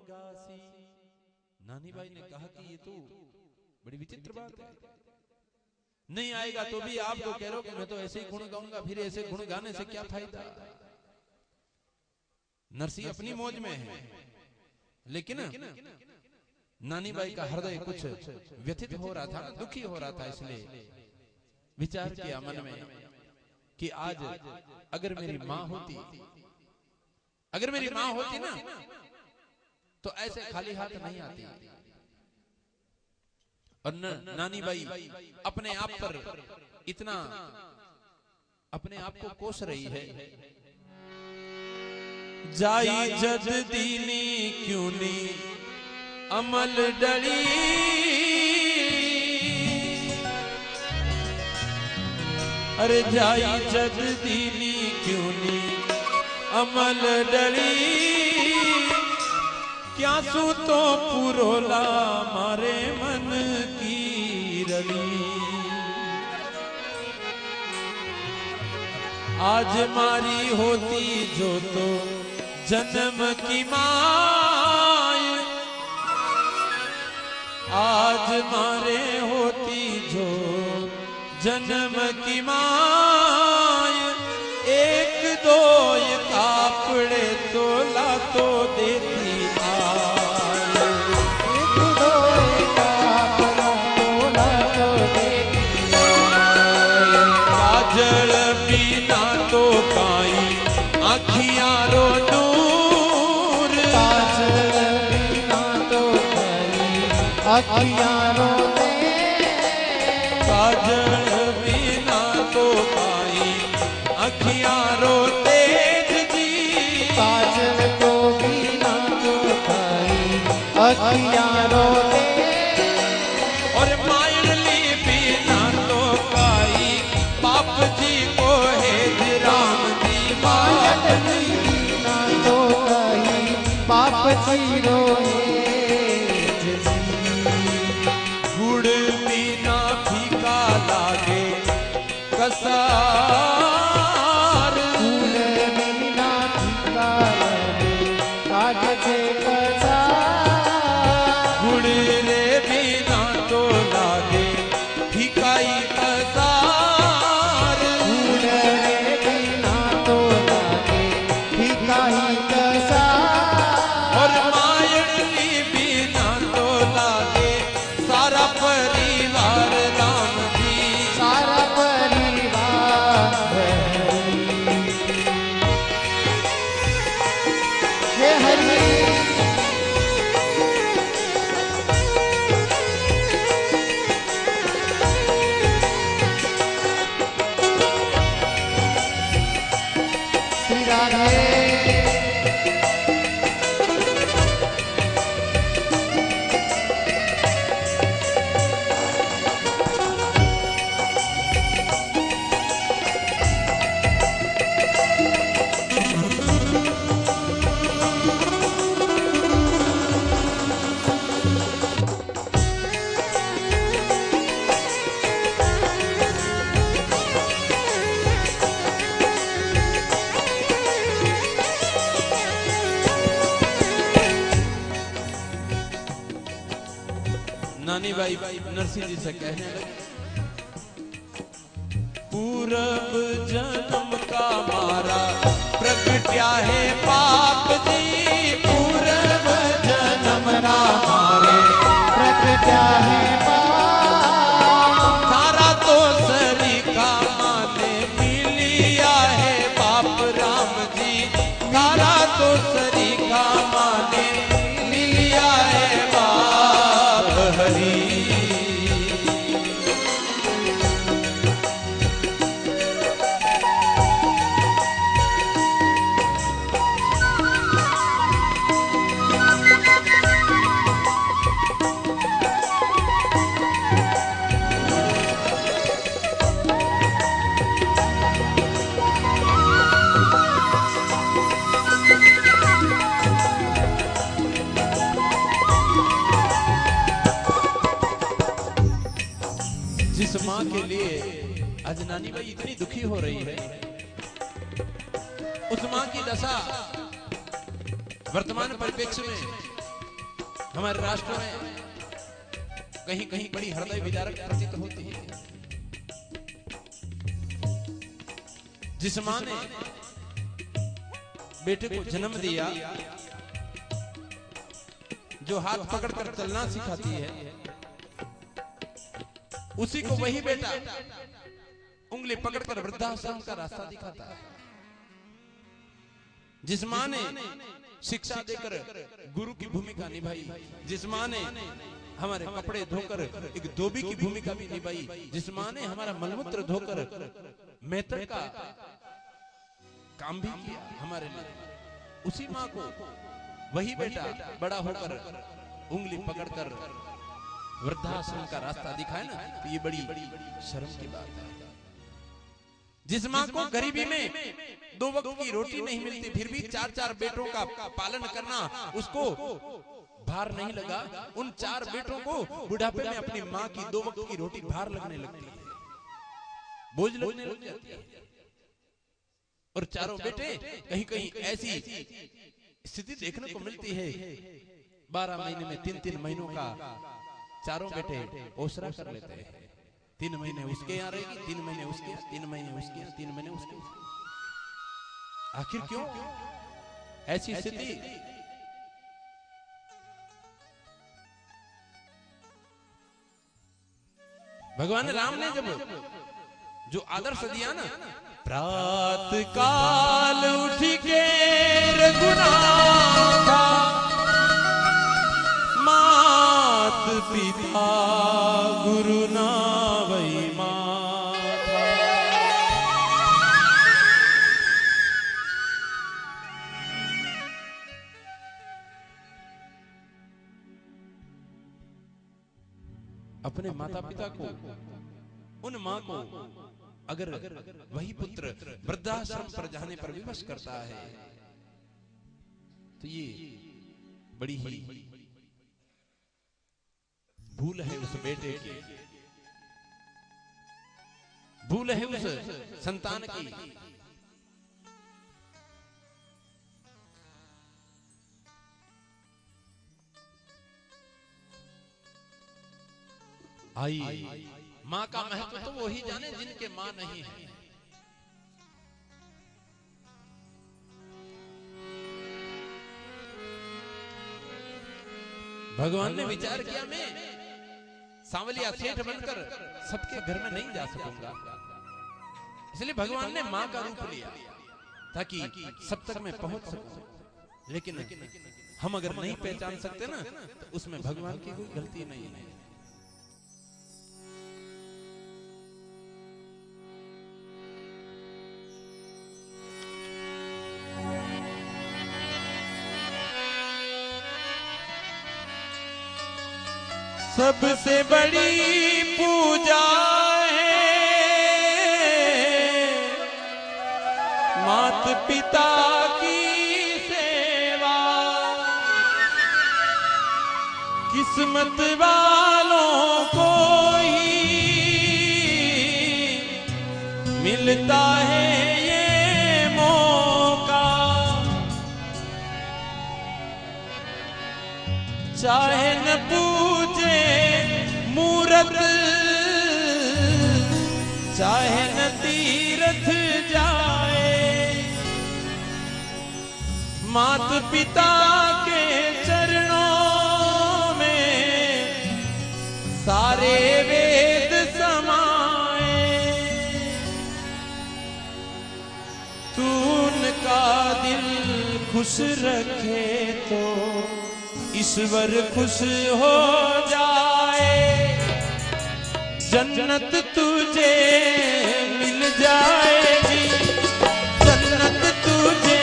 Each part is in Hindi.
गासी। नानी बाई ने कहा कि ये तो बड़ी विचित्र बात है, नहीं आएगा तो भी आप तो कह रहे हो कि मैं तो ऐसे ही गुण गाऊंगा, फिर ऐसे गुण गाने से क्या फायदा। नरसी अपनी मौज में है, लेकिन नानी बाई का हृदय कुछ व्यथित हो रहा था, दुखी हो रहा था, इसलिए विचार किया मन में कि आज अगर मेरी मां होती, अगर मेरी मां होती ना तो ऐसे खाली हाथ नहीं आती। और नानी बाई अपने आप पर इतना अपने आप को कोस रही है। जाई जद दीनी क्यों नी अमल डली, अरे जाई जद दीनी क्यों नी अमल डली, क्या सू तो पुरोला मारे मन की रली। आज मारी होती जो तो जन्म की माय, आज मारे होती जो जन्म की माय, एक दो ये कापड़े तोला तो देती आय, एक दो ये कापड़ा तोला तो देती आय। काजल बिना तो काई आँखियाँ रो दूर, काजल बिना तो काई आँखियाँ रोते, काजल बिना तो काई आँखियाँ रोते जी, काजल तो बिना तो काई आँखियाँ रोते, और मायरली बिना तो काई बाप जी को है राम जी। मायरली बिना तो काई बाप जी रोए जी। गुड़ बिना फीका लागे कसार, गुड़ बिना फीका लागे कागजे कसार, गुड़ रे बिना तो लागे फीकाई कसार, गुड़ रे बिना तो लागे फीका ही कसार, और मायरली बिना तो लागे सारा परिवार राम जी। सारा परिवार हे हरि। श्री राधे नानी बाई नरसिंह जी से कहने लगी, पूरब जन्म का मारा प्रगट्या है पाप जी, पूरब जन्म का मारे प्रगट्या है थारा तो सरीखा माने मिलिया है बाप राम जी, थारा तो सरीखा माने मिलिया है बाप हरी। जिस माँ के लिए आज नानी बाई इतनी दुखी हो रही है, उस माँ की दशा वर्तमान परिप्रेक्ष्य में हमारे राष्ट्र में कहीं कहीं बड़ी हृदय विदारक प्रतीत होती है। जिस मां ने बेटे को जन्म दिया, जो हाथ पकड़कर चलना सिखाती है, उसी को वही बेटा उंगली पकड़कर वृद्धाश्रम का रास्ता दिखाता है। जिस मां ने शिक्षा देकर गुरु की भूमिका निभाई, जिस मां ने हमारे कपड़े धोकर एक धोबी की भूमिका भी निभाई, जिस मां ने हमारा मलमूत्र धोकर मेहतर का काम भी किया हमारे लिए, उसी मां को वही बेटा बड़ा होकर उंगली पकड़कर वृद्धाश्रम का रास्ता दिखाए ना, तो ये बड़ी शर्म की बात है। जिस मां को गरीबी में 2 वक्त की रोटी नहीं मिलती, फिर भी 4-4 बेटों का पालन करना उसको भार नहीं लगा, उन 4 बेटों को बुढ़ापे में अपनी मां की 2 वक्त की रोटी भार लगने लगती है, बोझ लगने लग जाती है। और चारों बेटे कहीं कहीं ऐसी स्थिति देखने को मिलती है, 12 महीने में 3-3 महीनों का चारों बेटे ओसरा कर लेते हैं। 3 महीने उसके यहाँ रहेगी, 3 महीने उसके यहाँ, 3 महीने उसके यहाँ, 3 महीने उसके यहाँ। आखिर क्यों ऐसी स्थिति? भगवान राम ने जब जो आदर्श दिया ना, प्रात काल उठ के रघुनाथा, मात पिता गुरु ना वही माथा। अपने माता पिता को, उन मां को अगर वही पुत्र वृद्धाश्रम पर जाने पर विवश करता है, तो ये बड़ी ही भूल है उस बेटे की, भूल है उस संतान की। आई मां का महत्व तो वही जाने जिनके मां नहीं है। भगवान ने विचार किया, मैं सांवलिया सेठ बनकर सबके घर में नहीं जा सकूंगा, इसलिए भगवान ने मां का रूप लिया ताकि सब तक मैं पहुंच सकूं। लेकिन हम अगर नहीं पहचान सकते ना, तो उसमें भगवान की कोई गलती नहीं है। सबसे बड़ी पूजा है मात पिता की सेवा, किस्मत वालों को ही मिलता है ये मौका, चाहे न पूजे मूरत, चाहे न तीर्थ जाए, मात पिता के चरणों में सारे वेद समाए। तू उनका दिल खुश रखे तो ईश्वर खुश हो जाए, जन्नत तुझे मिल जाएगी, जन्नत तुझे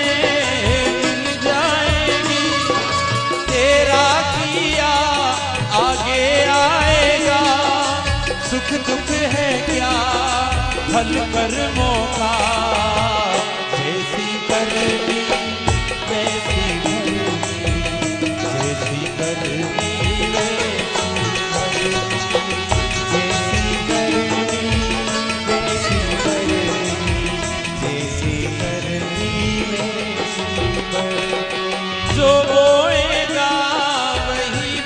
मिल जाएगी, तेरा किया आगे आएगा, सुख दुख है क्या फल कर्मों का, जैसी करनी वैसी जो बोएगा वही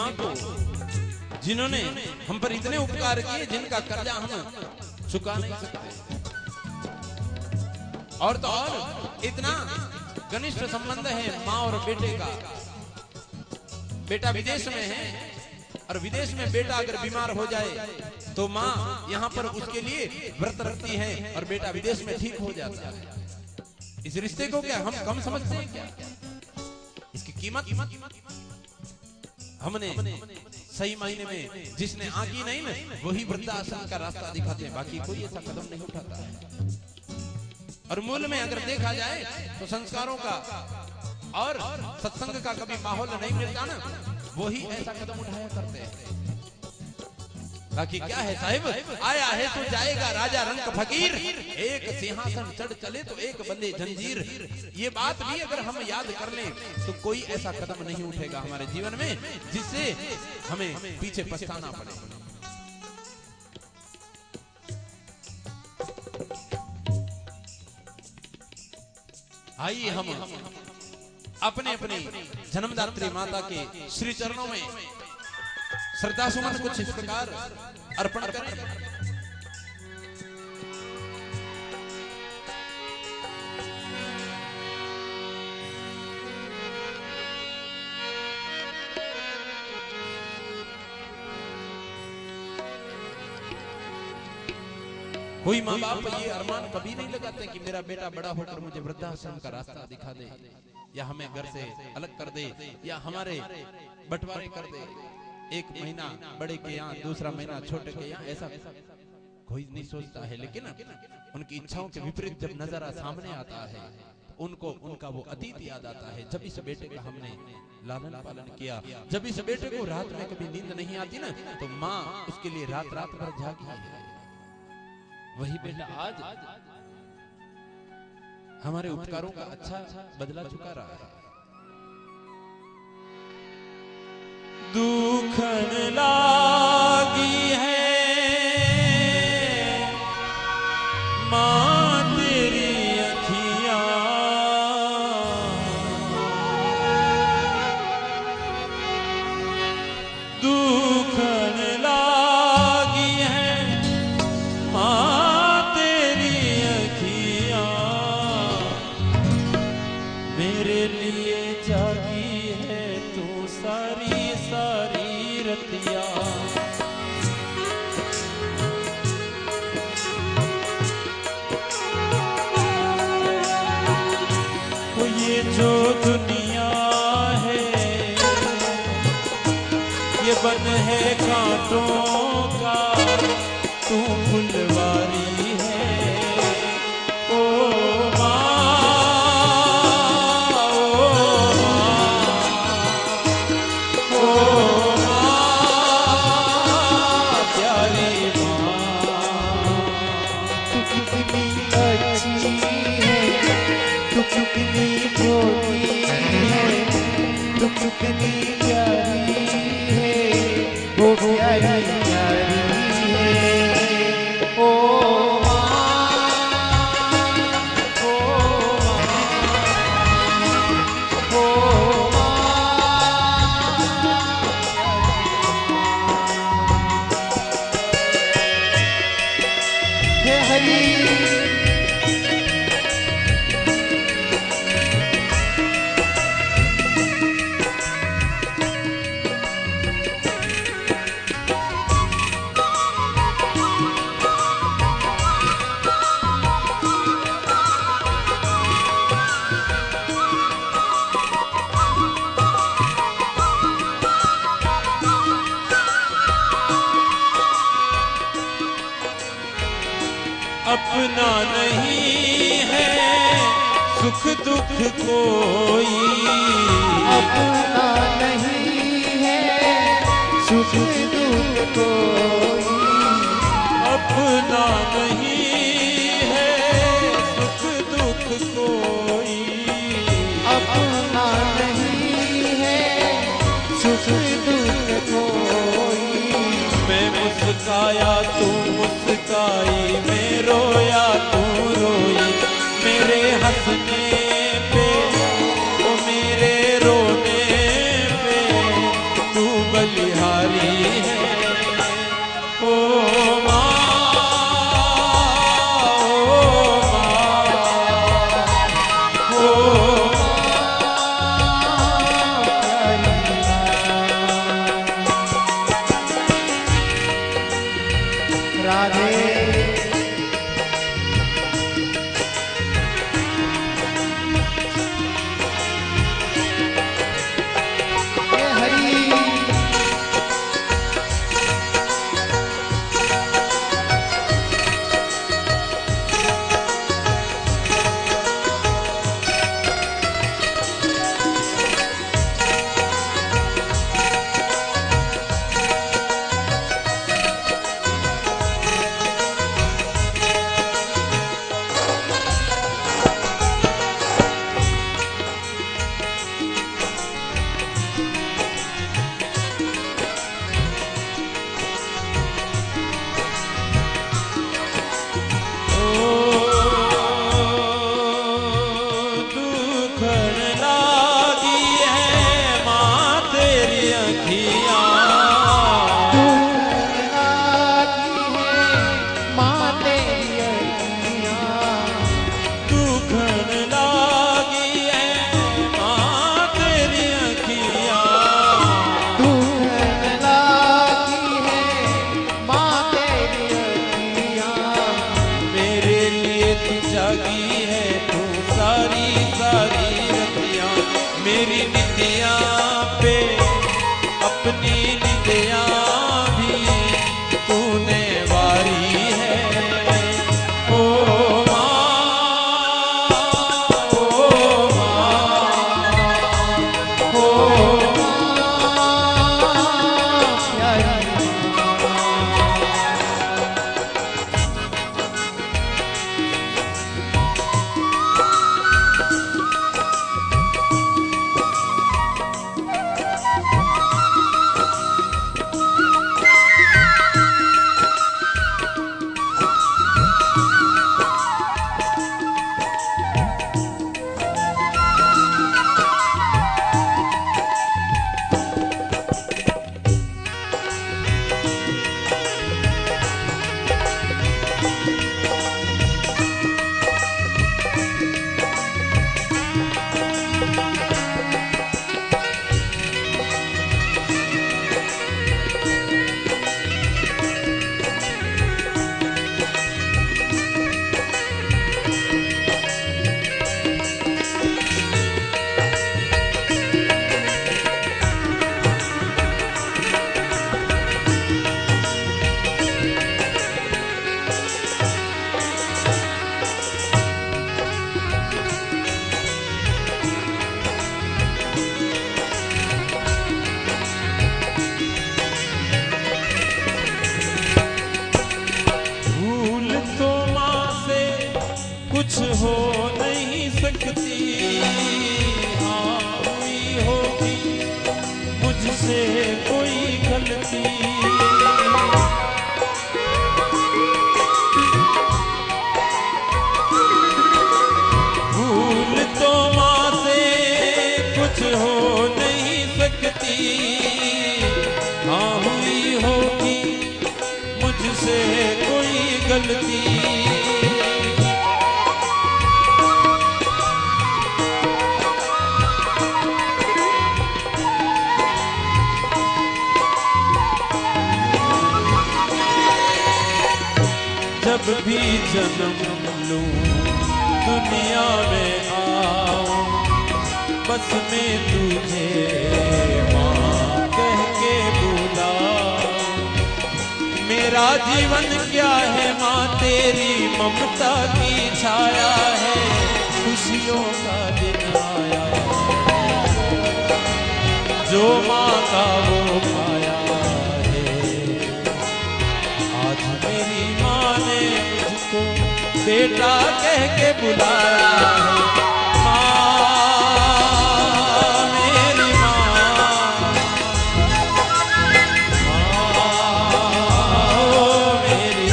माँ को, जिन्होंने हम पर इतने उपकार किए जिनका कर्जा हम चुका नहीं सकते। और तो और इतना घनिष्ठ संबंध है माँ और बेटे का। बेटा विदेश में है और विदेश में बेटा अगर बीमार हो जाए तो माँ यहाँ पर उसके लिए व्रत रखती है और बेटा विदेश में ठीक हो जाता है। इस रिश्ते को क्या हम कम समझते हैं क्या? इसकी कीमत हमने सही मायने में जिसने आंकी नहीं ना, वही वृद्धाश्रम का रास्ता दिखाते हैं, बाकी कोई ऐसा कदम नहीं उठाता है। और मूल में अगर देखा जाए तो संस्कारों का और सत्संग का कभी माहौल नहीं मिलता ना, वही ऐसा कदम उठाया करते हैं। बाकी क्या है साहिब, आया है तो जाएगा राजा रंग फकीर, एक सिंहासन चढ़ चले तो एक बंदे जंजीर। ये बात भी अगर हम याद कर लें तो कोई ऐसा कदम नहीं उठेगा हमारे जीवन में जिससे हमें पीछे पछताना पड़े। आइए हम अपने अपने जन्मदात्री माता के श्री चरणों में श्रद्धा सुमन कुछ इस प्रकार अर्पण करें। कोई माँ बाप ये अरमान कभी नहीं लगाते कि मेरा बेटा बड़ा होकर मुझे वृद्धाश्रम का रास्ता दिखा दे, या हमें घर से अलग कर दे, या हमारे बंटवारे कर दे, एक महीना बड़े के यहाँ दूसरा महीना छोटे के यहाँ, ऐसा कोई नहीं सोचता है। लेकिन उनकी इच्छाओं के विपरीत जब नजारा सामने आता है उनको उनका वो अतीत याद आता है। जब इस बेटे का हमने लालन पालन किया, जब इस बेटे को रात में कभी नींद नहीं आती ना, तो माँ उसके लिए रात रात भर जागी है। वही बेटा आज हमारे उपकारों का अच्छा बदला चुका रहा है। दुखन लागी है माँ तेरी अखियां, दुखन लागी है माँ तेरी अखियां, मेरे लिए जागी है तू सारी सारी रतिया। तो ये जो दुनिया है ये बन है कांटों का, तू फुलवारी है ओ माँ, ओ माँ प्यारी माँ। तू कितनी अच्छी है, तू कितनी भोली है, तू कितनी प्यारी है, वो प्यारी प्यारी है ओ अपना नहीं है सुख दुख कोई, अपना नहीं है सुख दुख कोई, अपना नहीं है सुख दुख कोई, अपना नहीं है सुख दुख कोई। मैं मुस्काया तू मुस्काई, मैं रोया तू रोई, मेरे हंसने पे ओ मेरे रोने पे तू बलि है तू सारी सारी रतियां मेरी निंदिया पे अपनी निंदिया भी तूने वारी है। ओ कुछ हो नहीं सकती, हाँ हुई होगी मुझसे कोई गलती। भूल तो माँ से कुछ हो नहीं सकती, हाँ हुई होगी मुझसे कोई गलती। जब भी जन्म लूं दुनिया में आऊं, बस मैं तुझे माँ कह के बुलाऊं। मेरा जीवन क्या है माँ तेरी ममता की छाया है, खुशियों का दिन आया है, जो माँ का वो पाया है। आज मेरी माँ ने मुझको बेटा कह के बुलाया है। माँ मेरी माँ, ओ मेरी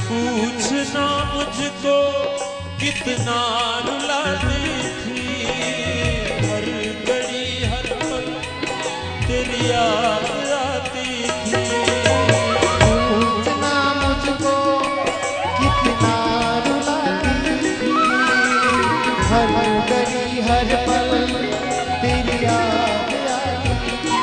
पूछना मुझको कितना रुलाती थी, हर घड़ी हर पल तेरी याद आती थी। पूछना मुझको कितना रुलाती थी, हर घड़ी हर पल तेरी याद आती थी।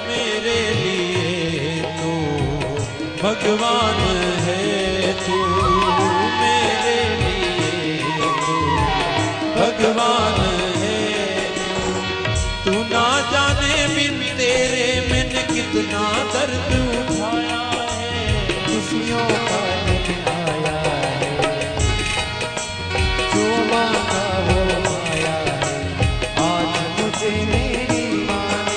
मेरे लिए तो भगवान है तू, मेरे लिए तो भगवान है तू। ना जाने बिन तेरे मैंने कितना दर्द उठाया है, खुशियों का दिन आया है, जो मांगा वो आया है। आज मुझे मेरी माँ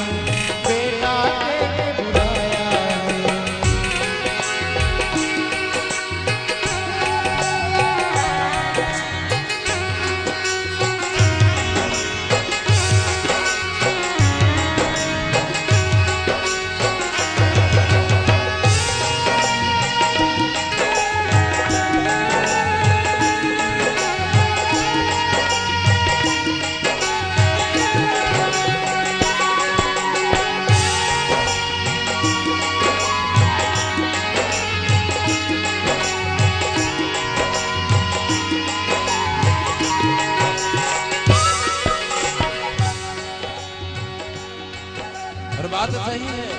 बात सही है।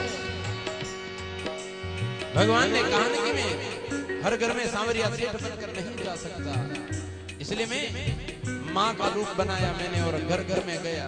भगवान ने कहा ना कि मैं हर घर में सांवरिया सेठ बनकर नहीं जा सकता, इसलिए मैं माँ का रूप बनाया मैंने और घर घर में गया।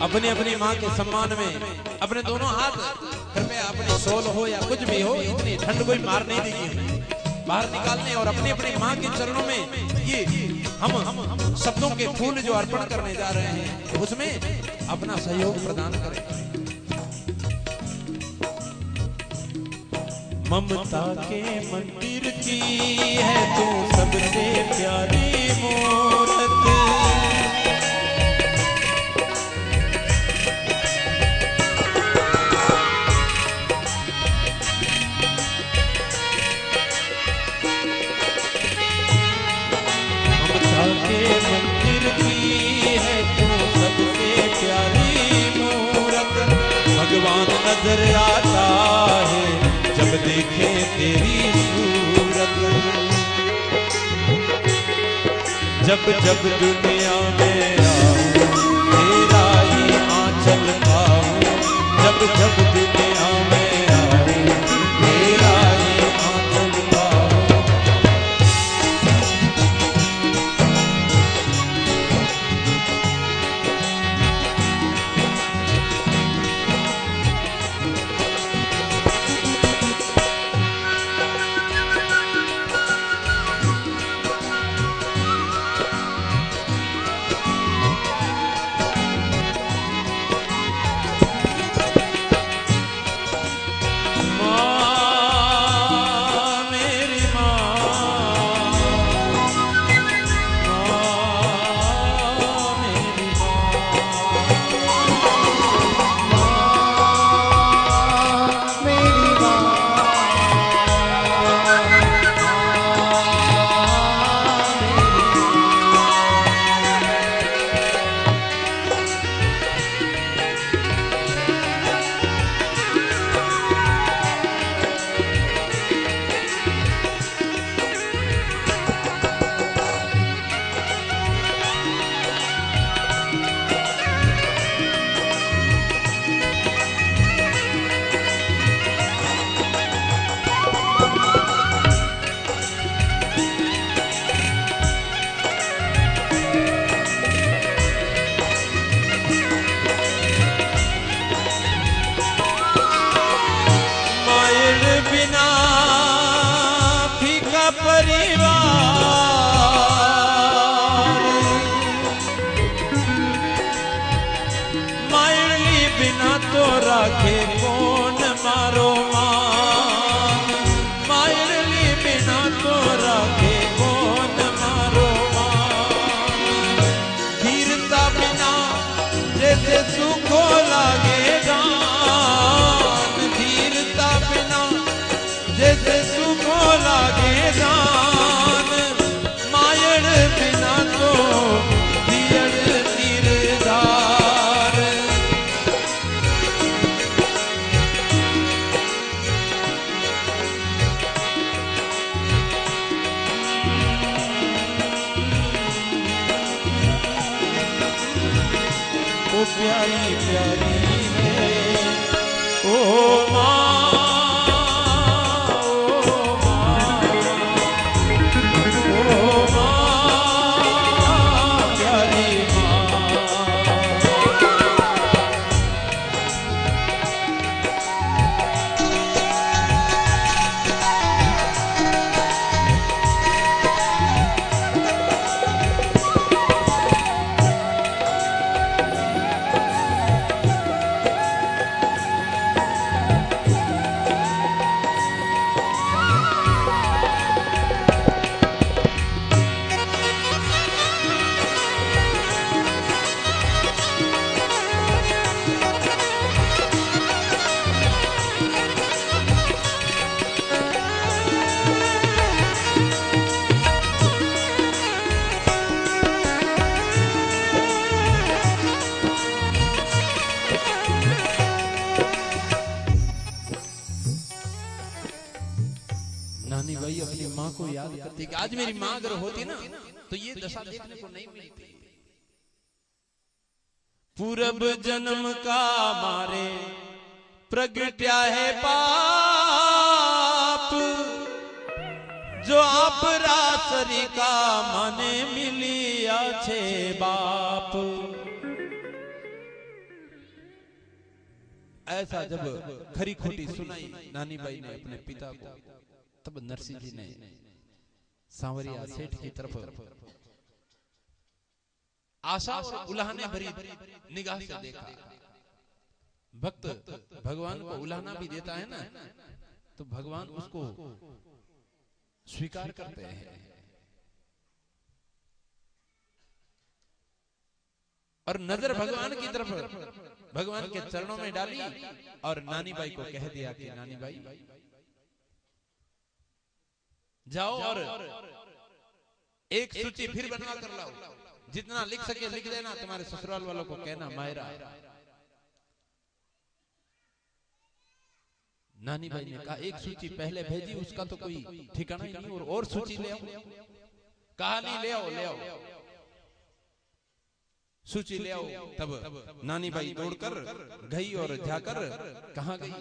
अपनी अपनी माँ के सम्मान में अपने दोनों हाथ कृपया अपनी सोल हो या कुछ भी हो, इतनी ठंड कोई मार नहीं देगी, बाहर निकालने और अपनी अपनी माँ के चरणों में ये हम शब्दों के फूल जो अर्पण करने जा रहे हैं उसमें अपना सहयोग प्रदान करें। ममता के मंदिर की है तू सबसे प्यारी मूरत, मंदिर की है तू सबसे प्यारी मूरत। भगवान नजर आता है जब देखे तेरी सूरत, जब जब दुनिया में आऊं तेरा ही आंचल पाऊं, जब जब दुनिया में आऊं तेरा ही आंचल पाऊं। बिना फीका परिवार, मायली बिना तो राखे कौन मारो मान, मायली बिना तो राखे कौन मारो मान। धीरता बिना जैसे सुखो लागे दान, धीरता बिना जैसे सुखो लागे दान। मायड़ बिना तो दियड़ निर्धार, ओ प्यारी प्यारी है ओ माँ। आज मेरी मां अगर होती ना तो ये दशा देखने को नहीं मिलती। पूरब जन्म का मारे प्रगट्या है पाप, जो आप रासरी का माने मिलिया छे बाप। ऐसा जब खरी खोटी सुनाई नानी बाई ने अपने पिता को, तब नरसिंह जी ने सांवरिया सेठ की तरफ आशा और उल्हाने भरी निगाह से देखा। भक्त भगवान को उल्हाना भी देता है ना, तो भगवान उसको स्वीकार करते हैं। और नजर भगवान की तरफ भगवान के चरणों में डाली और नानी बाई को कह दिया कि नानी बाई जाओ और एक सूची फिर बनवा कर लाओ, जितना लिख सके लिख देना, तुम्हारे ससुराल वालों को कहना मायरा। नानी बाई ने कहा एक सूची पहले भेजी, उसका तो कोई ठिकाना ही नहीं, और सूची ले आओ। कहा नहीं, ले आओ ले आओ, सूची ले आओ। तब नानी बाई दौड़कर गई और जाकर कहां गई?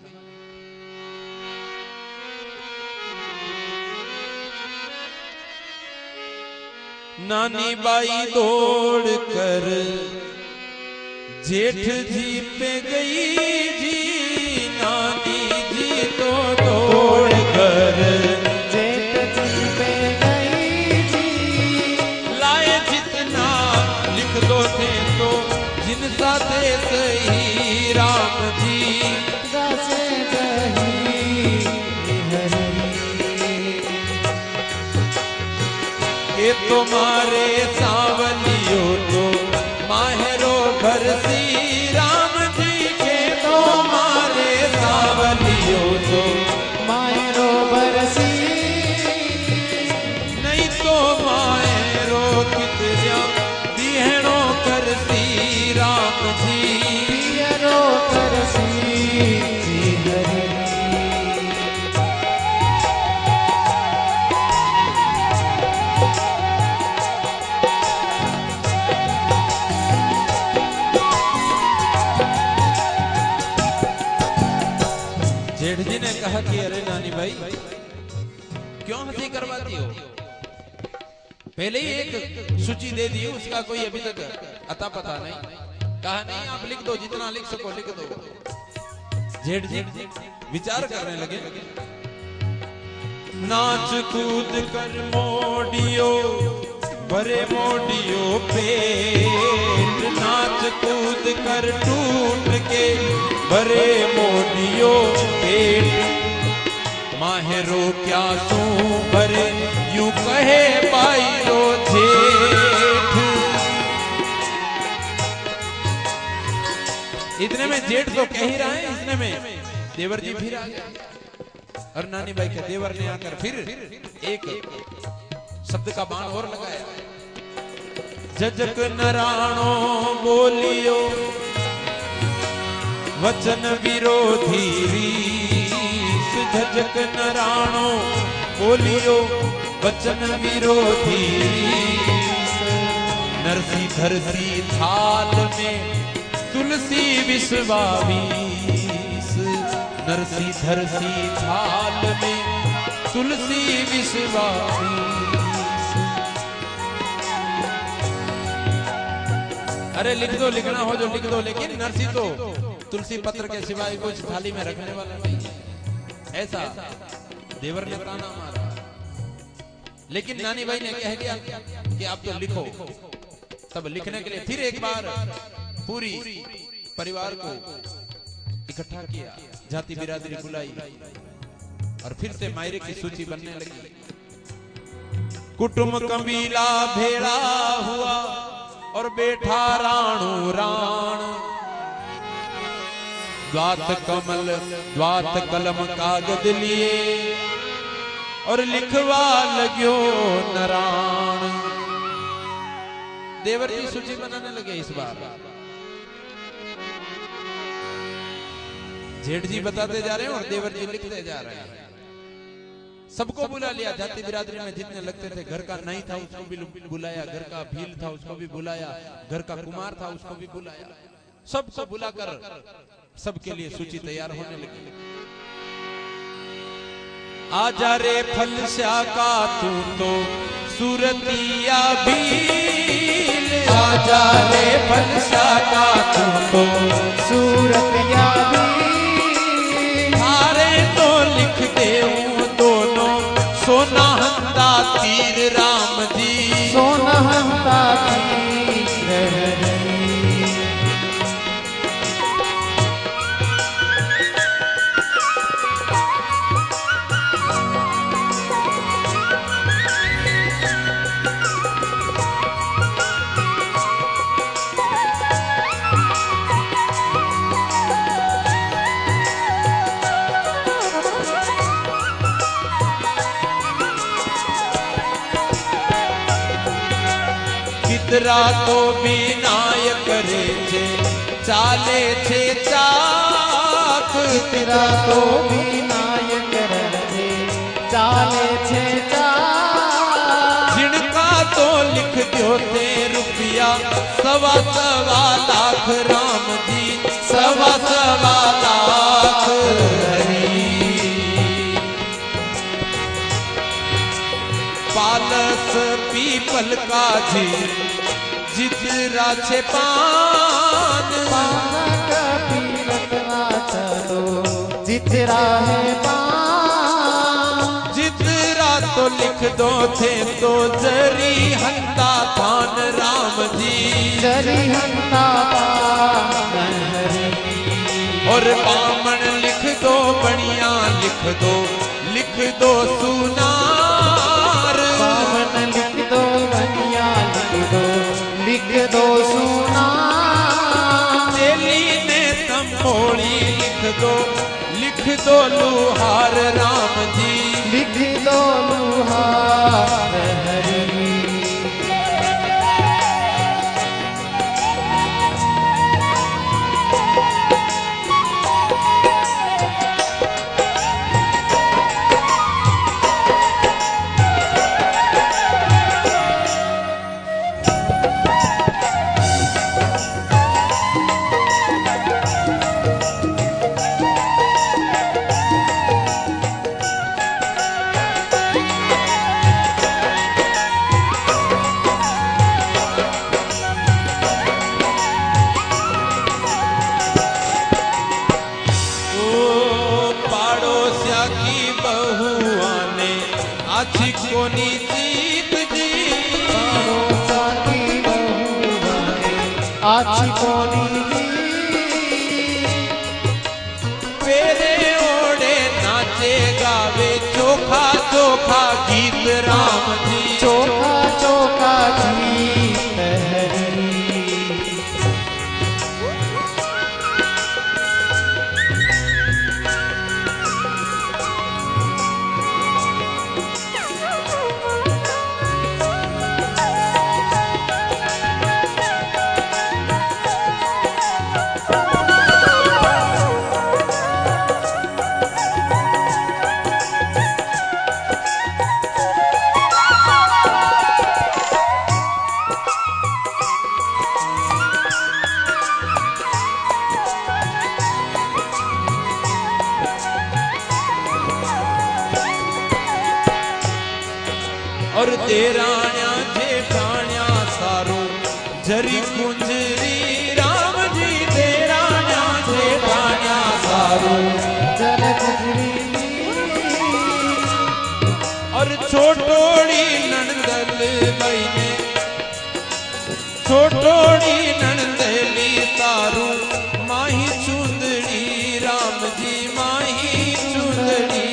नानी बाई दौड़कर जेठ जी पे गई जी, नानी जी तो दौड़कर जेठ जी पे गई जी, लाए जितना लिख दो थे तो जिन साथे सही राम जी, गासे गही हरी, के तुम्हारे सावलियो तो माहरो भरसी राम जी, के तुम्हारे सावलियो तो मायरो बरसी, नहीं तो मायरो कितरिया दिहणो करसी राम जी, पियरो करसी जी हरी। जेठ जी ने कहा कि अरे नानी भाई क्यों हंसी करवाती हो? पहले ही एक सूची दे दी, उसका कोई अभी तक अता पता नहीं। कहा नहीं, आप लिख दो, जितना लिख सको लिख दो। जेठ जी विचार करने लगे। नाच कूद कर मोडियो भरे मोडियो पेट, नाच कूद कर टूट के भरे मोडियो पेट, माहेरो क्या सू भरे यूं कहे बाईरो जेठ। इतने में जेठ तो कह ही रहा है, इतने में देवर जी फिर आ गए और नानी बाई के देवर ने आकर फिर एक शब्द का बाण और लगाया। जजक नराणो बोलियो वचन विरोधी रीस, झजक नराणो बोलियो वचन विरोधी रीस, नरसी धरसी थाल में तुलसी विश्वावीस, नरसी धरसी थाल में तुलसी विश्वावीस। अरे लिख दो, लिखना हो जो लिख दो, लेकिन नरसी तो तुलसी पत्र के सिवाय कुछ थाली में रखने वाला नहीं है। ऐसा देवर ने ताना मारा, लेकिन नानी बाई ने कह दिया कि आप तो लिखो। तब लिखने के लिए फिर एक बार पूरी परिवार को इकट्ठा किया, जाति बिरादरी बुलाई और फिर से मायरे की सूची बनने लगी। कुटुंब कबीला भेड़ा हुआ और बैठा राणू राण, द्वात कलम कागज लिए और लिखवा लग्यो नराण। देवर जी सूची बनाने लगे इस बार। जेठ जी बताते जा रहे हैं और देवर जी लिखते जा रहे हैं। सबको बुला लिया। जाति बिरादरी में जितने लगते थे, घर का नहीं था उसको भी बुलाया, घर का भील था उसको भी बुलाया, घर का कुमार था उसको भी बुलाया। सबको बुलाकर सबके लिए सूची तैयार होने लगी। आजा रे फलस्या का तू तो सूरतिया भील, आजा रे फलस्या का तू तो सूरतिया भील। थारे तो लिख देऊं दोनों सोना हंता तीर राम जी, सोना हंता तीर। चित्रा तो विनायक करे छे चाले छे चाक, चित्रा तो विनायक करे चाले छे चाक। जिनका तो लिख दो थे रुपया सवा सवा लाख राम जी, सवा सवा लाख हरी। पालस पीपल का जी जितरा छे पान, चलो जितरा है पान। जितरा तो लिख दो थे तो जरी हंता पान राम जी, जरी हंता पान हरी। और बामण लिख दो बढ़िया लिख दो सुनार। बामन लिख दो बढ़िया लिख दो सुनार। चेली ने तंबोली लिख दो लुहार राम जी, लिख दो लुहार हरी। आछी कोनी जीत जी, आछी कोनी जी। पेरे ओढ़े नाचे गावे चोखा चोखा गीत राम जी, चोखा चोखा गीत हरी। और देराण्या जेठाण्या सारो जरी कुंजरी राम जी, देराण्या जेठाण्या सारो जर कुंजरी। और छोटोड़ी नंदल बाई ने छोटोड़ी नंदली तारू माही चुंदड़ी राम जी, माही चुंदड़ी।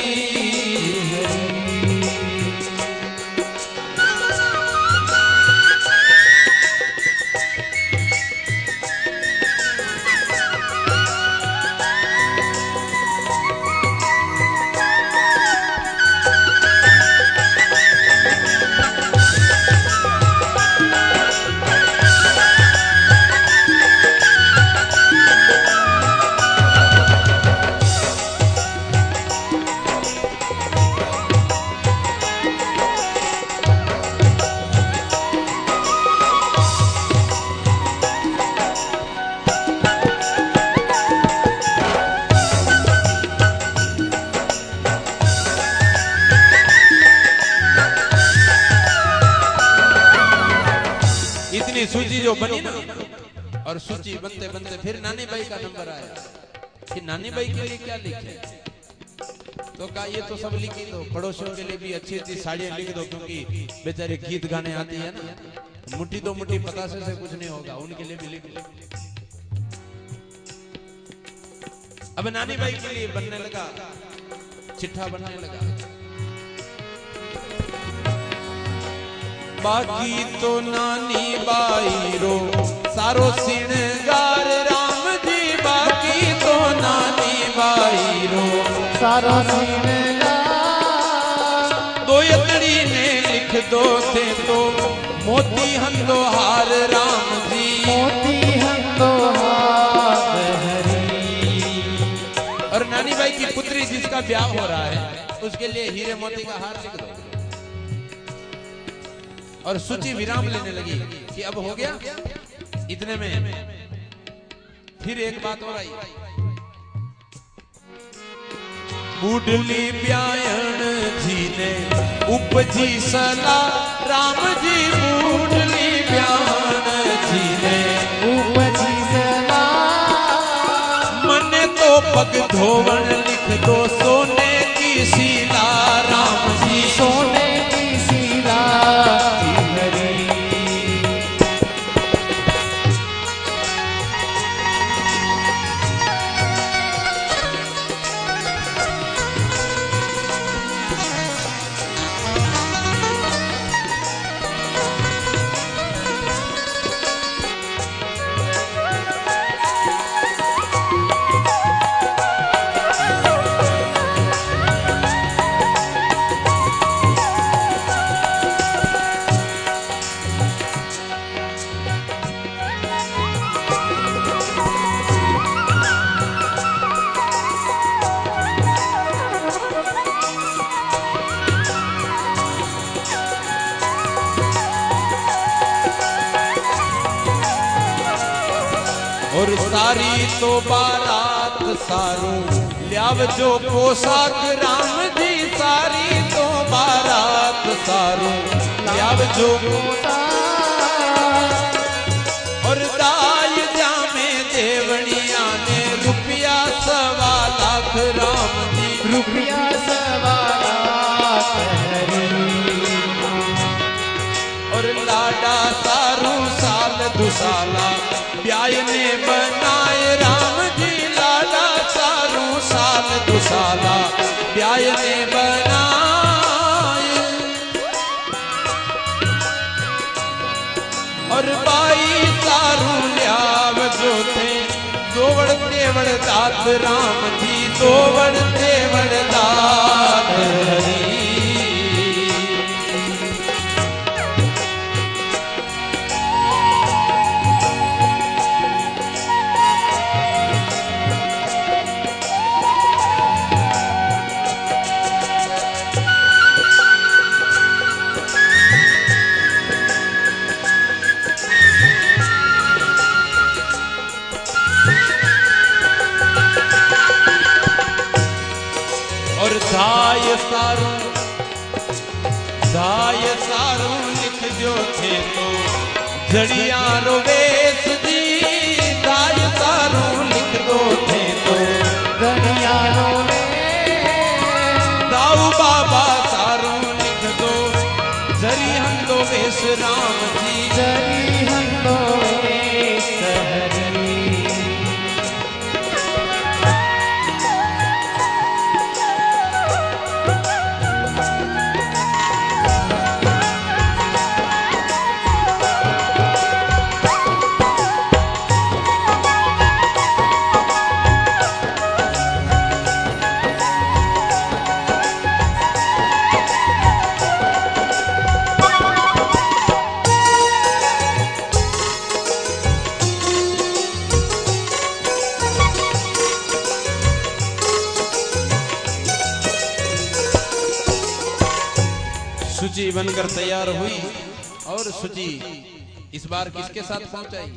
सूची जो बनी ना, और सूची बनते बनते फिर नानी बाई का नंबर आया कि नानी बाई के लिए क्या लिखे। तो कहा ये तो सब लिखी दो, पड़ोसियों के लिए भी अच्छी अच्छी साड़ियां लिख दो, क्योंकि बेचारे गीत गाने आती है ना, मुट्ठी तो मुट्ठी पतासे से कुछ नहीं होगा, उनके लिए भी लिख लो। अब नानी बाई के लिए बनने लगा, चिट्ठा बनने लगा। बाकी तो नानी बाई रो सारो सिंगार राम जी, बाकी तो नानी बाई रो सारो सिंगार, दो यतड़ी ने लिख दो थे तो मोती हंदो हार राम जी, मोती हंदो हार हरी। और नानी बाई की पुत्री जिसका ब्याह हो रहा है उसके लिए हीरे मोती का हार लिख दो। और सूची विराम लेने लगी कि अब हो गया। इतने में फिर एक बात और आई। बुढ़ली ब्यायण जी ने उपजी सला राम जी, बुढ़ली ब्यायण जी ने उपजी सला, मने तो पग धोवन लिख दो सोने की शिला राम जी, सोने की शिला हरी। और सारी तो बारात सारू ल्याव जो पोशाक राम जी, सारी तो बारात सारू ल्याव जो पोशाक, और दाय जामे देवनिया ने रुपया 1.25 लाख राम जी, रुपया 1.25 लाख हरी। और लाडा सारू साल दुसाला ब्याय ने बनाए राम जी, लाडा सारू साल दुसाला ब्याय ने बनाए। और बाई सारू ल्याव जो थे दोवड़ तेवड़ दात राम जी, दोवड़ तेवड़ दात हरी। और धाय सारू लिख जो थे तो जड़िया रोवेश जी, धाय सारू लिख दो थे तो जड़िया रोवेश, दाऊ बाबा सारू लिख दो जरी हंदो वेश राम जी, जरी हंदो वेश हरी। सूची बनकर तैयार हुई और सूची इस बार किसके साथ पहुंचाई?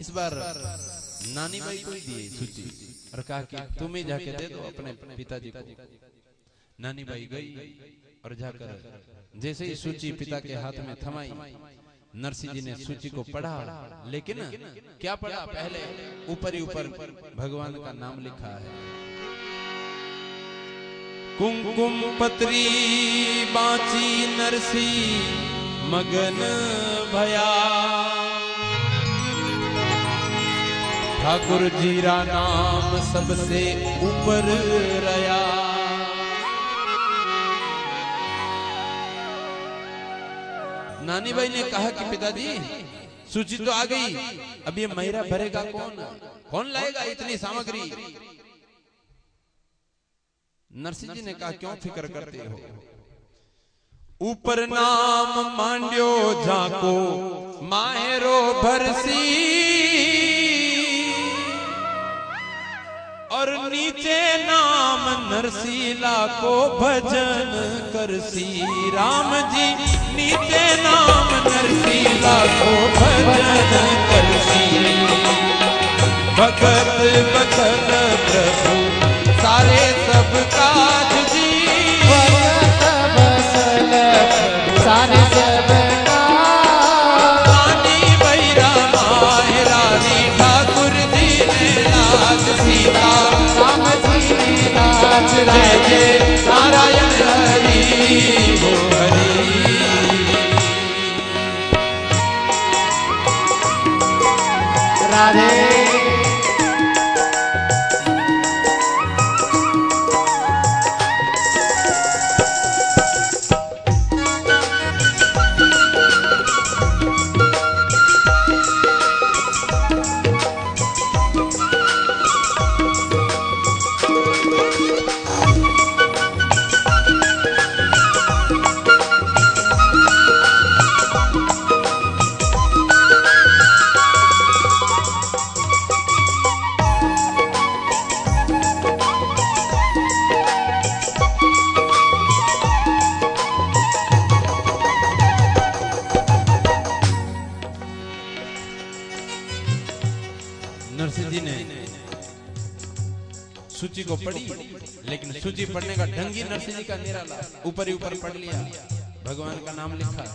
इस बार नानी बाई को ही दी सूची और कहा कि तुम ही जाके दे दो अपने पिताजी को। नानी बाई गई और जाकर जैसे ही सूची पिता के हाथ में थमाई, नरसिंह जी ने सूची को पढ़ा, लेकिन क्या पढ़ा? पहले ऊपर ही ऊपर भगवान का नाम लिखा है। कुमकुम पत्री बाची नरसिंह मगन भया, ठाकुर जीरा नाम सबसे ऊपर रया। नानी भाई ने कहा कि पिताजी सूची तो आ गई, अब ये महिरा भरेगा कौन? कौन लाएगा इतनी सामग्री? नरसिंह जी ने कहा क्यों फिक्र करते हो? ऊपर नाम मांड्यो जाको माहेरो भरसी, और नीचे नाम नरसीला को भजन करसी। राम जी नीचे नाम नरसीला को भजन करसी। भगत बखत प्रभु सारे सब काज जी, भगत बसल सारे सब काज। रानी बैरा माहेरानी ठाकुर जी ने लाज सीता राम जी लाज जय जय नारायण हरि हो हरि। राधे। नरसिंह जी ने सूची को पढ़ी, लेकिन सूची पढ़ने का ढंग ही नरसिंह जी का निराला। ऊपर ही ऊपर पढ़ लिया, भगवान का नाम लिखा,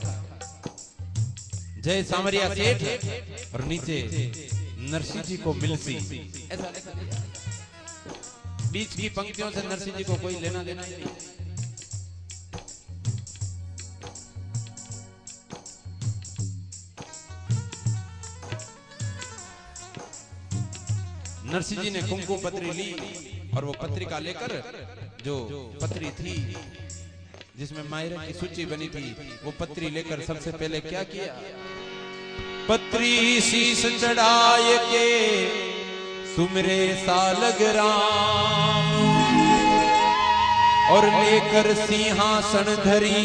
जय सामरिया सेठ, और नीचे नरसिंह जी को मिलसी, ऐसा लिखा दिया। बीच की पंक्तियों से नरसिंह जी को कोई लेना देना ही नहीं। नरसिंह जी ने कुमकुम पत्री ली, और वो पत्रिका लेकर, जो पत्री थी जिसमें मायरा की सूची बनी थी, वो पत्री लेकर सबसे पहले क्या किया? पत्री शीश चढ़ाए के सुमरे सालग्राम, और लेकर सिंहासन धरी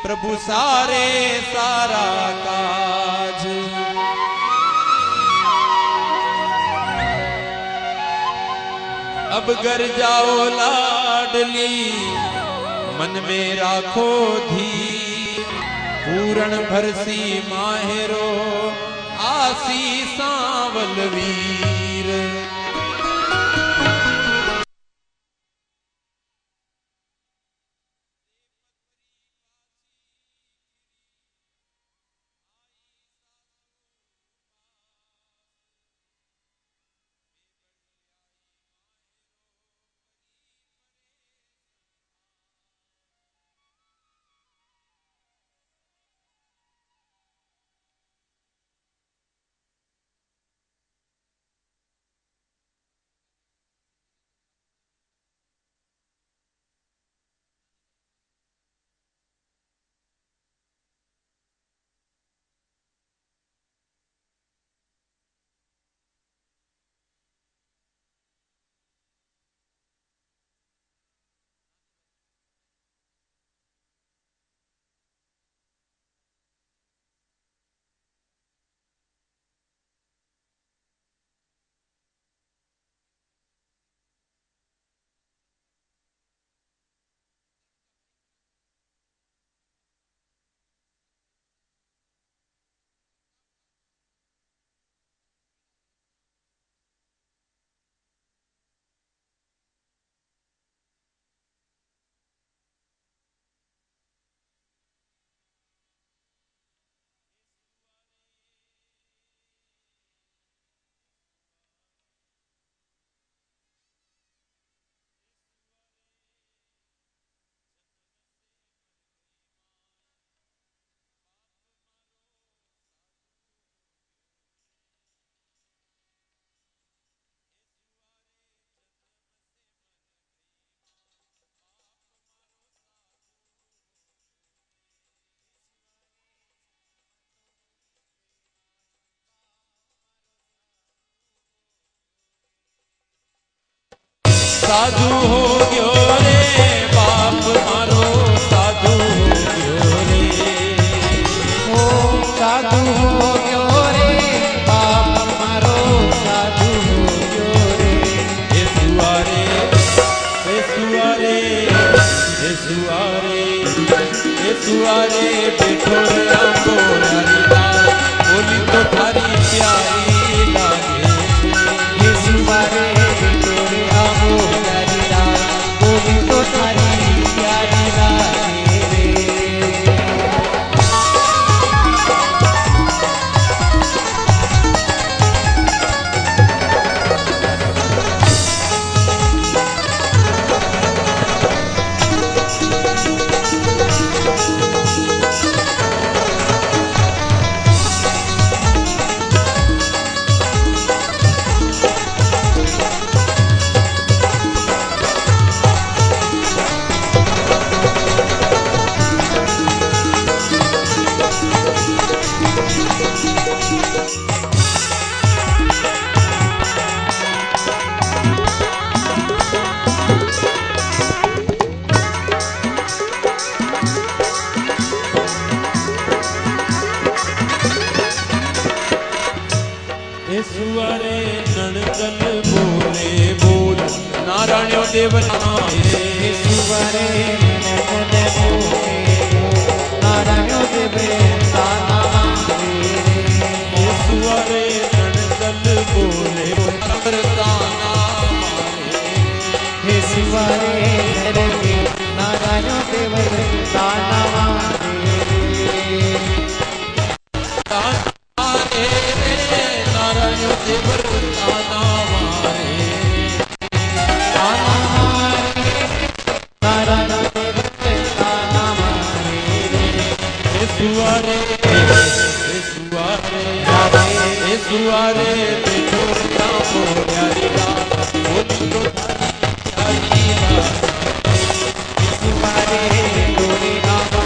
प्रभु सारे सारा काज। अब घर जाओ लाडली मन में राखो धी, पूरण भरसी माहेरो आशीषा बलवीर। साधु हो गयो रे बाप मारो साधु हो गयो रे ओ साधु हो गयो रे बाप मारो साधु हो गयो रे हे सुवारे हे सुवारे हे सुवारे हे सुवारे बैठो रे आंबो यारी लाल बोली तो थारी प्यारी लागे हे सुवारे बैठो रे आंबो यारी लाल बोली तो थारी प्यारी लागे रे सुवारे नणकल बोले बोल नारायण देव हे सुवारे नणकल बोले नारायण देव ताना मारे हे सुवारे नणकल बोले ताना मारे हे सुवारे नारायण देव ताना मारे सुवारे सुवारे बैठो रामो प्यारी लाल बोली तो थारी सुवारे डोरे आमो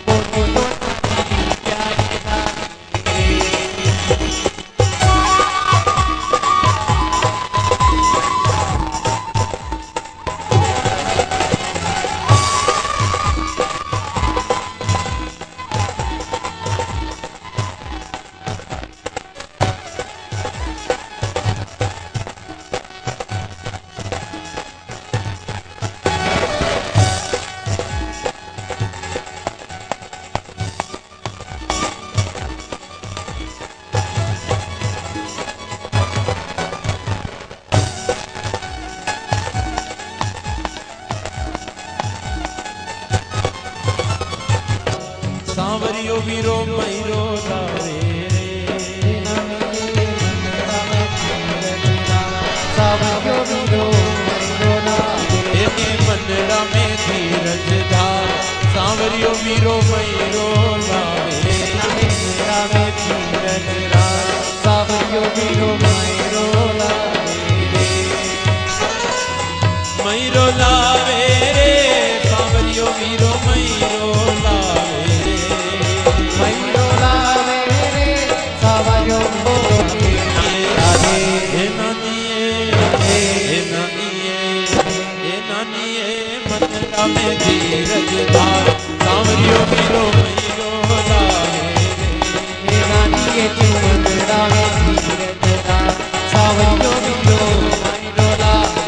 बोली तो थारी प्यारी लागे सांवरियो वीरो मयूरो लावे सावरियो वीरो मयूरो लावे हे मनरा में धीरज धार सांवरियो वीरो मयूरो लावे मनरा में धीरज धार सावरियो वीरो मयूरो लावे मयूरो लावे रे सांवरियो वीरो मयूरो लावे मयूरो लावे रे सावरियो हे नानिए मनरा में धीरज धार सांवरियो वीरो मयूरो लावे हे नानिए मनरा में धीरज धार सावरियो वीरो मयूरो लावे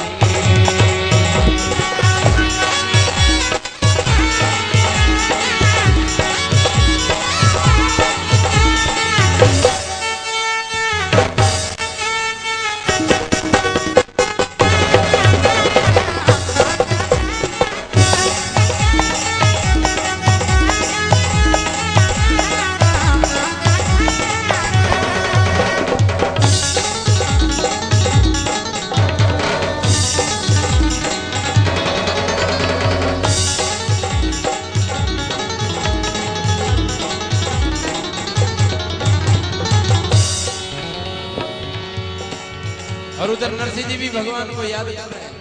और उधर नरसिंह जी भी भगवान को याद कर रहे हैं।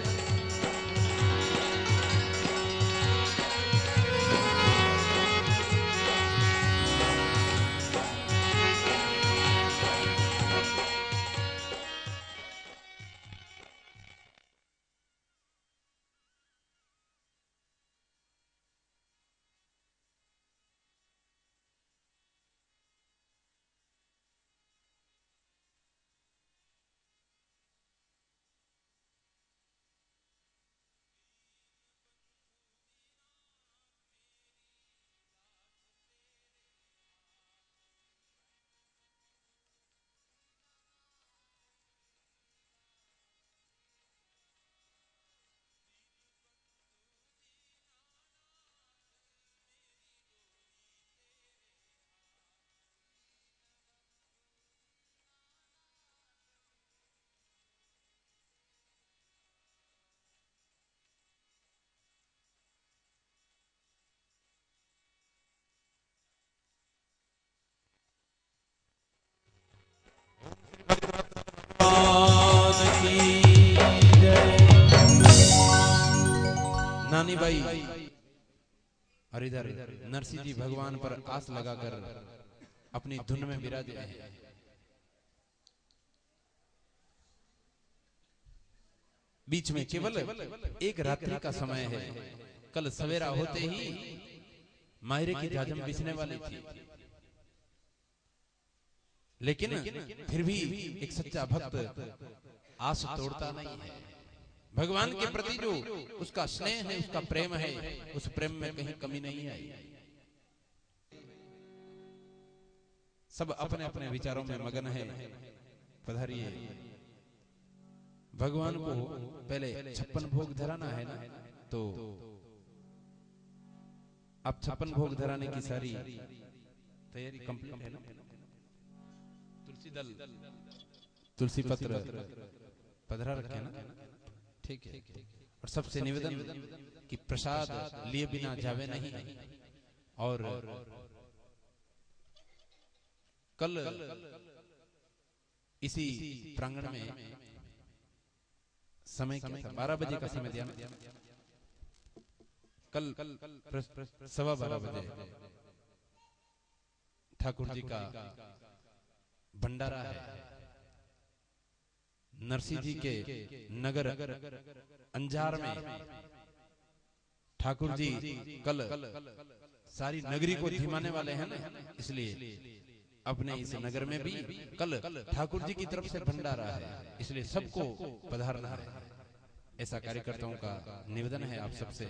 नानी बाई और इधर नरसिंह जी भगवान पर आस लगाकर अपनी धुन में विराजे हैं। बीच में केवल एक रात्रि का समय है। कल सवेरा होते ही मायरे की जाजम बिछने वाली थी, लेकिन फिर भी एक सच्चा भक्त आस तोड़ता नहीं है। भगवान के प्रति जो उसका स्नेह है, उसका प्रेम है, उस प्रेम में कहीं कमी नहीं आई। सब अपने अपने विचारों में मगन है। पधारिए, भगवान को पहले 56 भोग धराना है ना, तो अब 56 भोग धराने की सारी तैयारी कंप्लीट है ना। तुलसी दल, तुलसी पत्र पधरा रखे ना, ठीक है। और सबसे निवेदन कि प्रसाद लिए बिना जावे नहीं। और कल इसी प्रांगण में समय क्या था, 12 बजे का समय दिया। कल 12:15 बजे ठाकुर जी का भंडारा है। नरसिंह जी के नगर अंजार में ठाकुर जी कल सारी नगरी को झिमाने वाले हैं ना, इसलिए अपने इस नगर में भी कल ठाकुर जी की तरफ से भंडारा है, इसलिए सबको पधारना है। ऐसा कार्यकर्ताओं का निवेदन है आप सबसे।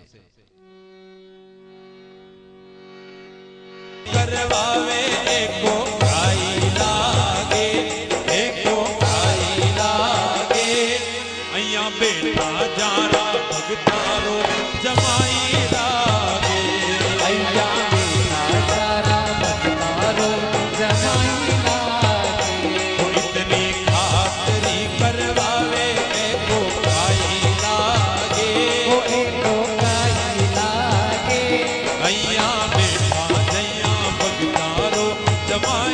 करवावे एको गाई लागे, एको गाई लागे, अया बेटा जारा भगतारो जमाई लागे, अय्या बेटा जारा भगतारो जमाई लागे। वो इतनी खातरी करवावे एको गाई लागे, वो एको गाई लागे, अया बेटा जया भगतारो जमाई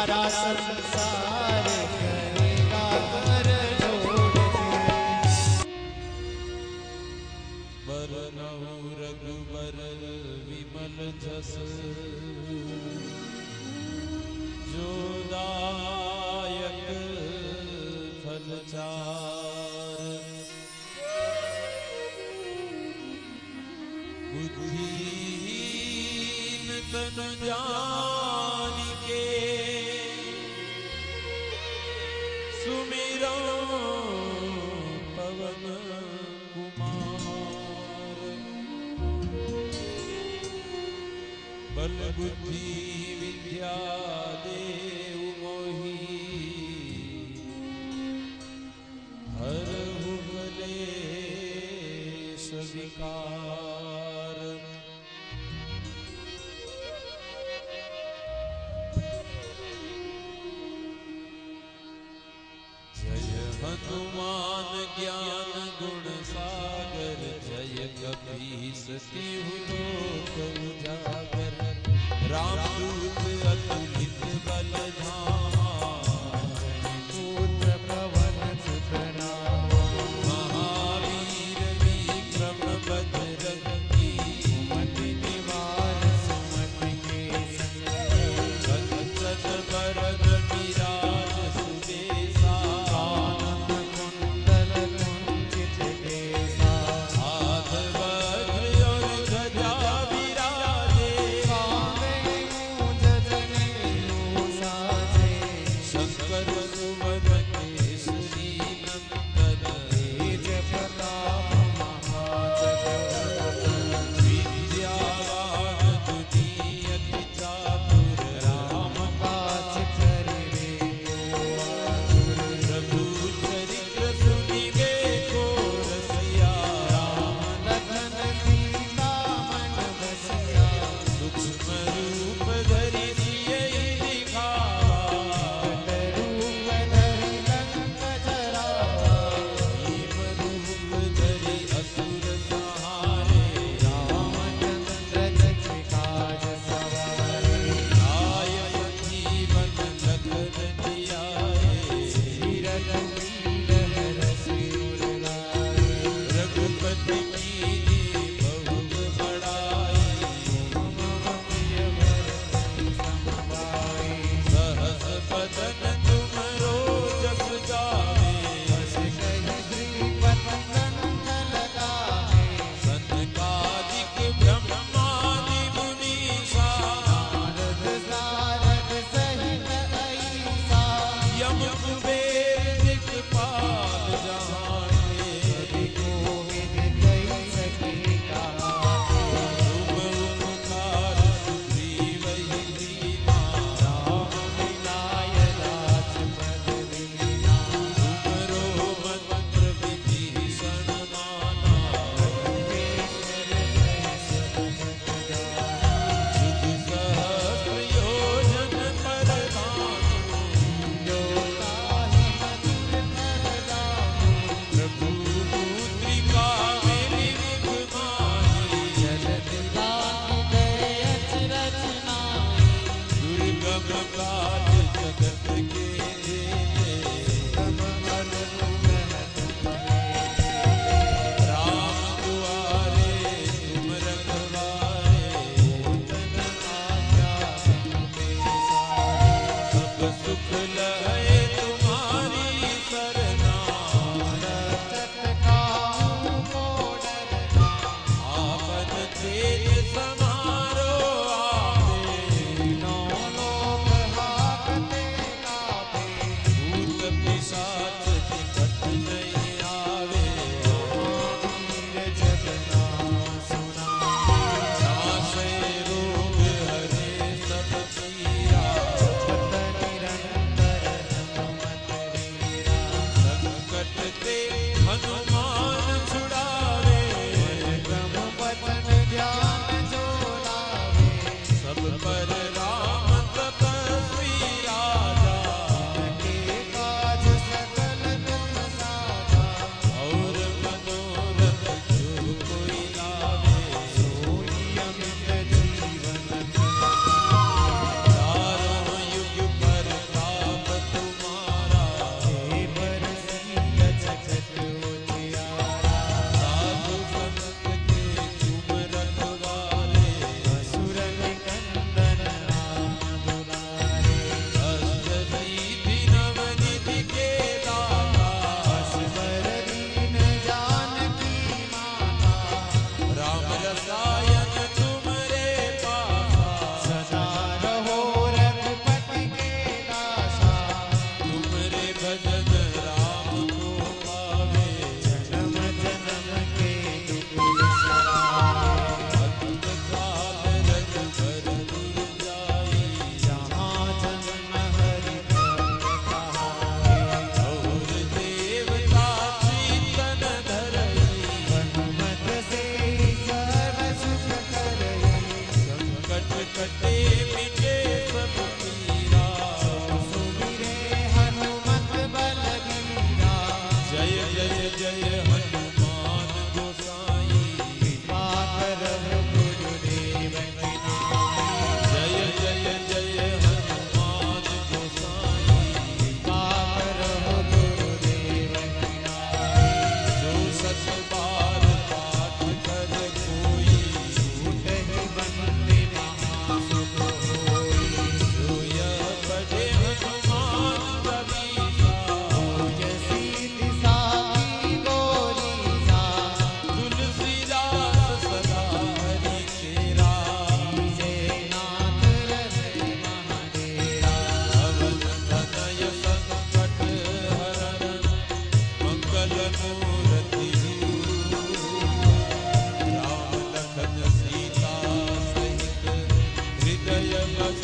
सारा संसार करेगा कर जोड़ के। बरनऊ रघुबर विमल जस जोदायक फलचार बुद्धिहीन तनु जानिके सुमिरो पवन कुमार बल बुद्धि विद्या देव मोहि हरहु कलेश विकार जय हनुमान ज्ञान गुण सागर जय कपीस तिहु लोक उजागर रामदूत अतुलित बल धामा पुत्र पवन सुत नामा महावीर विक्रम बजरंगी सुमति निवार सुमति के संगी कंचन बरन विराज सुबेसा कानन कुंडल कुंचित केसा हाथ वज्र और ध्वजा विराजे कांधे मूंज जनेऊ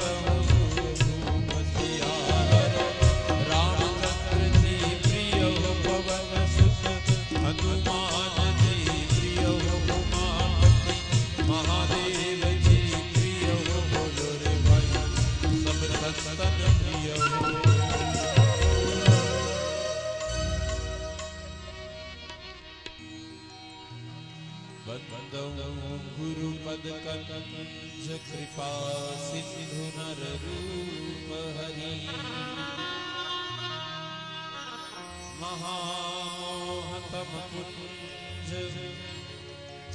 करहु रूप सियावर रामचंद्र जी प्रिय हो पवन सुत हनुमान जी प्रिय हो उमापति महादेव जी प्रिय हो बोलो रे भाई सब संतन प्रिय हो वंदौ गुरुपद कंज कृपा सिंधु नर रूप हरि महामोहतम कुंज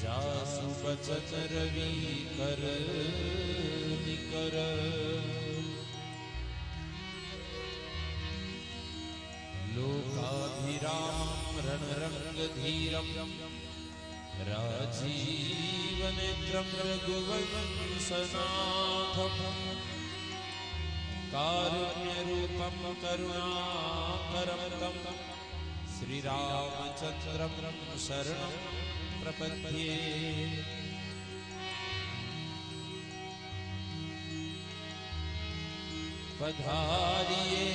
जासु बचन रवि कर निकर लोकाभिराम रणरंग धीरम राजीव नेत्रं रघुवंशनाथं कारुण्यरूपं करुणाकरं तं श्रीरामचन्द्रं शरणं प्रपद्ये पधारिये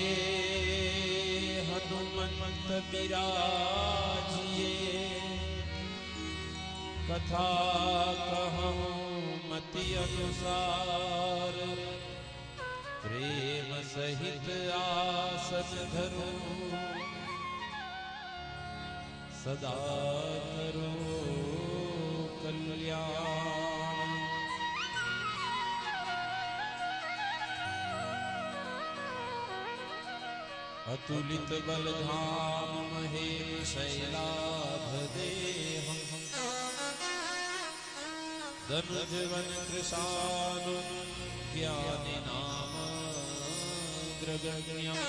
हनुमंत विराजिए कथा कहूँ मति अनुसार प्रेम सहित आसन धरूं सदा करो कल्याण अतुलित बलधाम महेश शैलाभ देहं धनुजवन कृशानु ज्ञानि नाम ग्रगण्यम्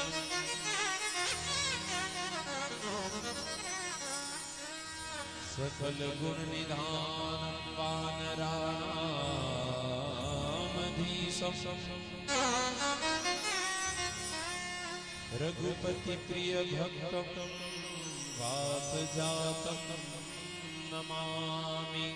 सकल गुण निधान वानरामधीशम् रघुपति प्रिय भक्तम् वात जातम् नमामि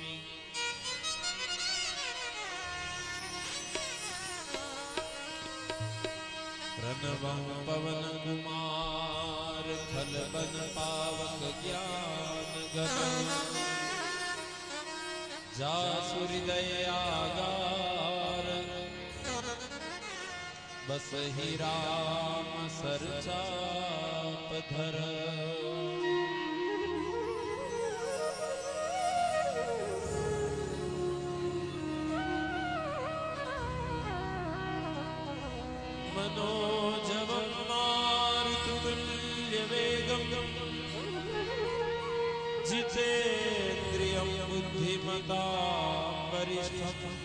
प्रणवं पवन कुमार खल बन पावक ज्ञान गण जासु हृदय आगार बसहि राम सर चाप धर मनोजवं मारुततुल्यवेगं जितेन्द्रियं बुद्धिमतां वरिष्ठम्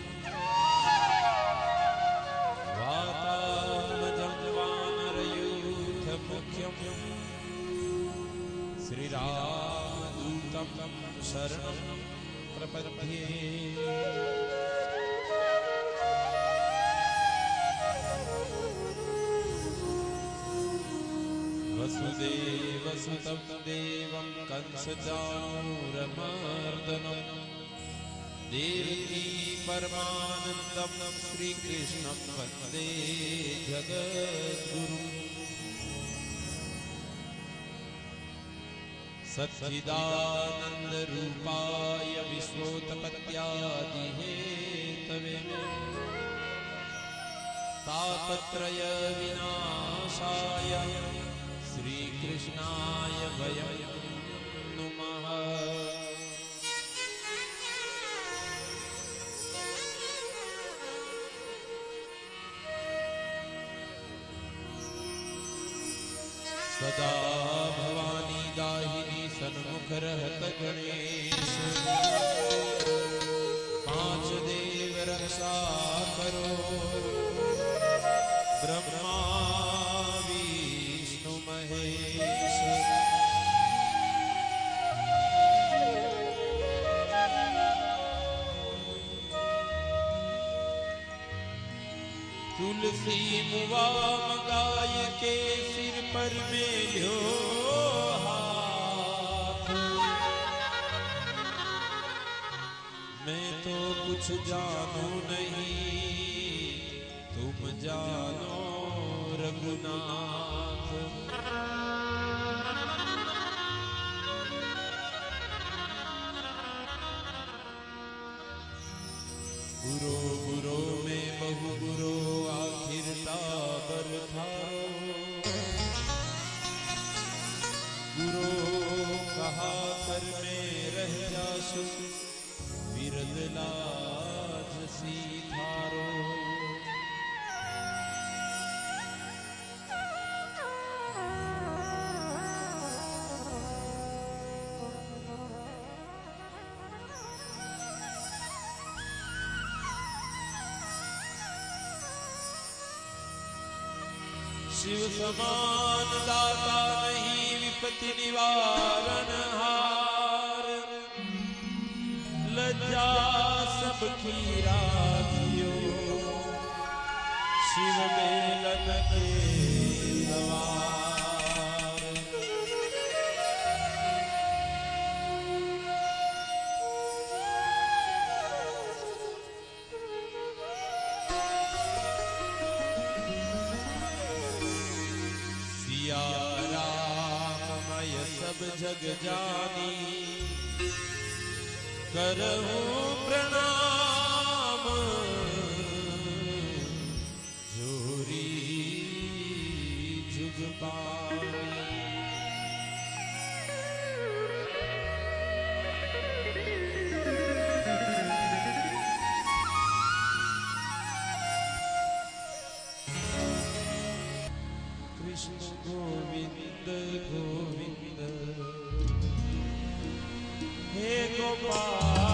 वातात्मजं वानरयूथमुख्यं श्रीरामदूतं शरणं प्रपद्ये वसुदेवसुतं देवं कंसचाणूरमर्दनं देवकी परमानन्दं श्रीकृष्णं वन्दे जगद्गुरुम् सच्चिदानन्दरूपाय विश्वोत्पत्त्यादिहेतवे तापत्रय विनाशाय श्रीकृष्णाय वयं नुमः सदा भवानी दाहिनी सन्मुख रहत गणेश पांच देव रक्षा करो ब्रह्मा विष्णु महेश तुलसी मुआ मंगाय के सिर पर मेल्यो हाथ मैं तो कुछ जानू नहीं तुम जानो रघुनाथ। गुरो गुरो में बहु गुरो आखिर ताबर थारो। गुरो कहा कर में रह जासु विरद लाज सी थारो। शिव समान दाता नहीं विपत्ति निवारण हार। लज्जा सब की राखियो शिव बेलन के सवार। सिया राममय सब जग जानी करहूं प्रणाम। जोरी जुग पानी। कृष्ण गोविंद गोविंद हे गोपाल।